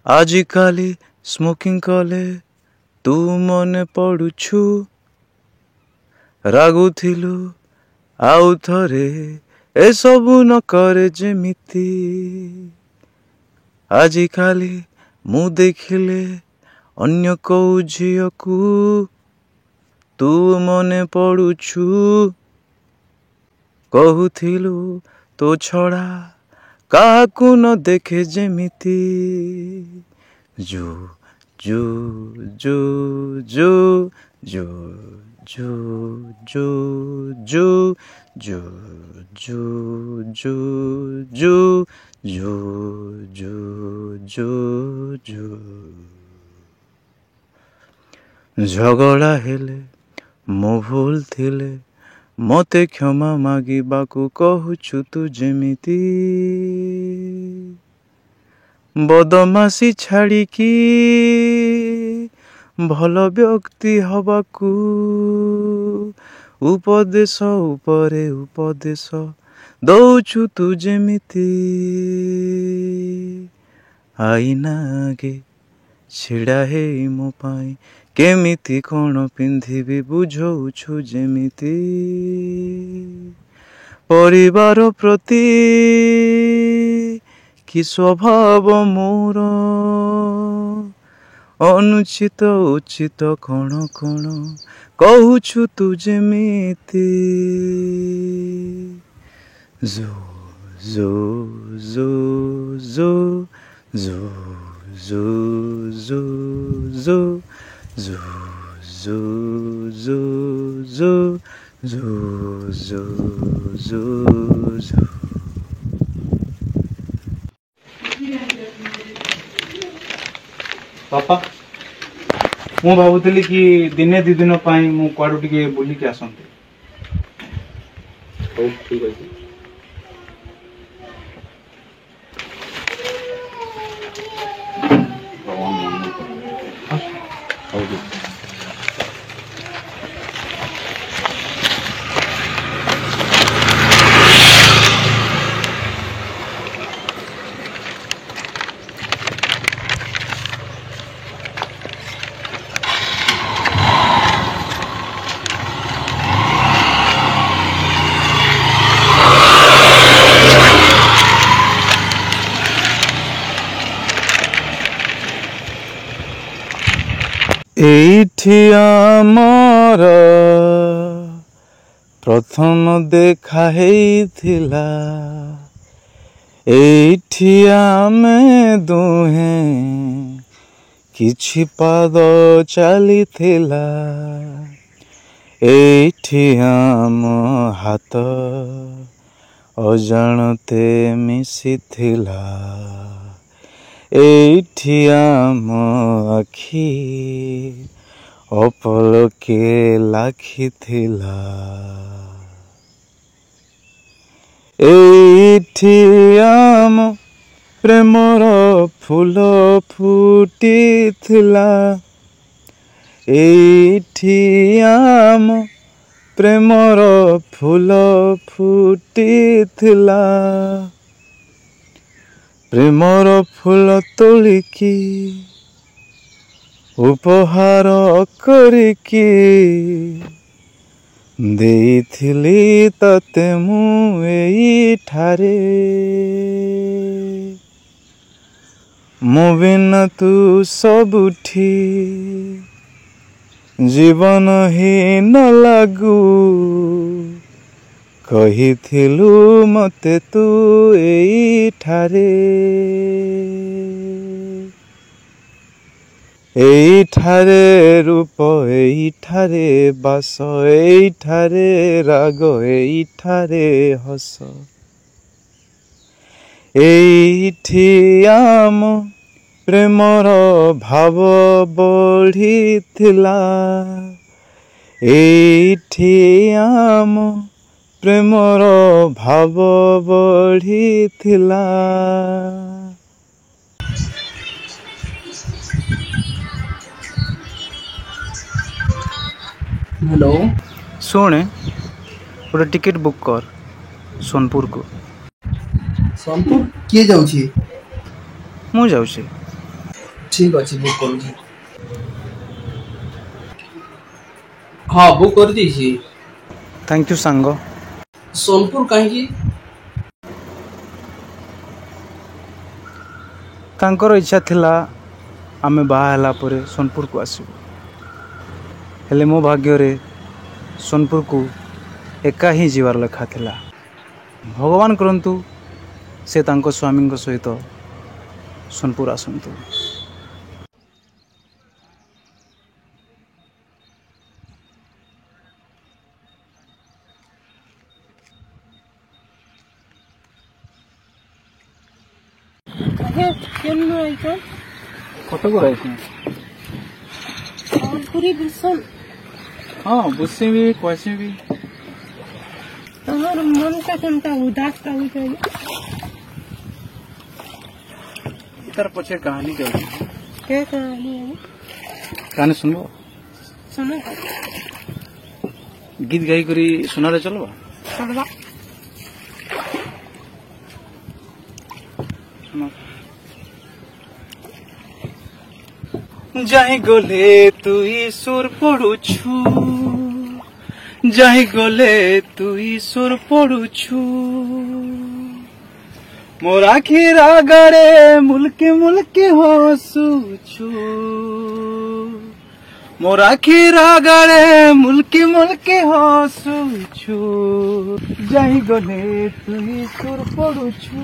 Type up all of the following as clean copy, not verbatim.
आजिकाली smoking कले तू मने पड़ुछु रागुथिलु आउ थरे ए सबु न करे जेमिति आजिकाली मु देखिले अन्य कोउ झियकु तू मने पड़ुछु कहुथिलु तो छड़ा काहाकु न देखे जेमिति जो जो जो जो जो जो जो जो जो जो जो जो जो जो जो झगड़ा हेले मो भूल थिले मते क्षमा मागिबाकु कहुछु तू जेमिति बदमासी छाड़िकी भल व्यक्ति हबाकू उपदेश उपरे उपदेश दौछु तू जेमिति आईना आगे छिड़ा हे मो पाई केमिति कौन पिंधिबी बुझौछु जेमिति परिवार प्रति कि स्वभाव मोर अनुचित उचित कौन कौन कहूछु तू जेमिति जो जो जो जो जो जो जो जो जो जो जो जो जो जो जो पापा मु भावुली कि दिने दी दिन मु कुआडू टिके बुलिक आसंती ठीक अच्छे एठी आमर प्रथम देखा हेइथिला एठी आमे दुहे किछि पाद चलिथिला एठी आम हाथ अजाणते मिसिथिला एठी आम आखि अपलके लाखिथिला एठी आम प्रेमर फूल फुटिथिला एठी आम प्रेमर फूल फुटिथिला प्रेमर फूल तोलिकी उपहार करिकी देइथिली तते मु एइठारे मो बिना तू सबुठी जीवन ही न लागू कहिथिलु मते तू एइठारे एइठारे रूप एइठारे बास एइठारे राग एइठारे हस एइठी आम प्रेमर भाव बढ़िथिला एइठी आम प्रेमर भाव बढ़िथिला हेलो सुने गोटे टिकेट बुक कर सोनपुर को सोनपुर किए जाऊँ मु जाऊँ ठीक अच्छे बुक करूँ हाँ बुक कर दीजिए थैंक यू सांग। सोनपुर कहीं तांकर इच्छा थिला आमे बाहा ହେଲା ପରେ सोनपुर को आसीबु हेले मो भाग्य रे सोनपुर को एका ही जीवार लेखा थिला। भगवान करंतु से तांको स्वामी सहित सोनपुर आसंतु। कटक रही हाँ बुझे भी कैसे भी तोहर मन का केनता उदास लागे तार पछे कहानी के कहानी कहानी सुनबो सुनो गीत गाई करी सुनाले चलबा चलबा जाहि गले तुई सुर पड़ुछु जाहि गले तुई सुर पड़ुछु मोर आखिर आगरे मुल्के मुल्के हसुछु मोर आखिर आगरे मुल्के मुल्के हसुछु जाहि गले तुई सुर पड़ुछु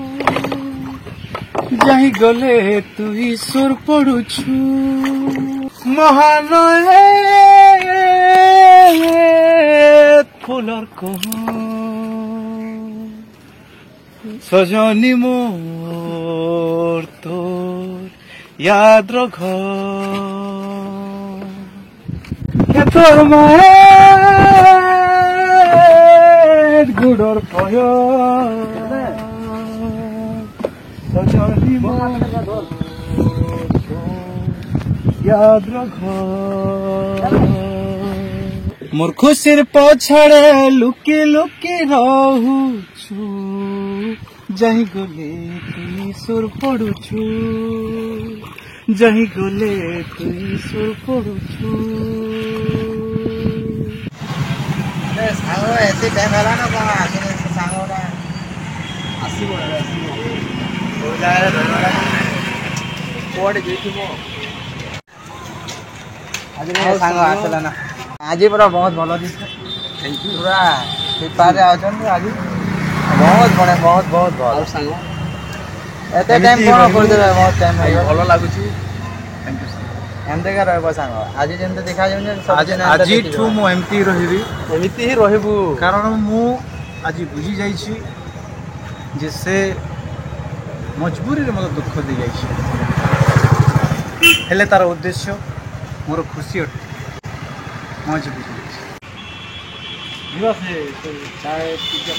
जाहि गले तुई सुर पड़ुछु महालये फुलर कह सजनी मोर तोर याद रख तोर माए गुडर पय सजनी मोर याद रख मोर खुशीर पछड़े लुकी लुकी रहूछु जाहि गले तुई सुर पड़ुछु जाहि गले तुई सुर पड़ुछु सांग एते टाइम होला ना कौन आगे सांग होला आसीबो हो जाए कोड जेथिबो आज सांग आसला ना आज पूरा बहुत भलो दिस थैंक यू पूरा पेपर रे आछन आज बहुत बड़े बहुत बहुत भलो सांग एते टाइम कोन कर देबे बहुत टाइम भलो लागुची थैंक यू एमते का रहबो सांग आज जेंते देखा जाउने आज आज ठू मो एमपी रहिबी एमिति ही रहबो कारण मु आज बुझी जाइछि जे से मजबूरी रे मत दुख दे जाइछि हेले तार उद्देश्य मोर खुशी अटे मजबूरी जीवा से चाय पिज्जा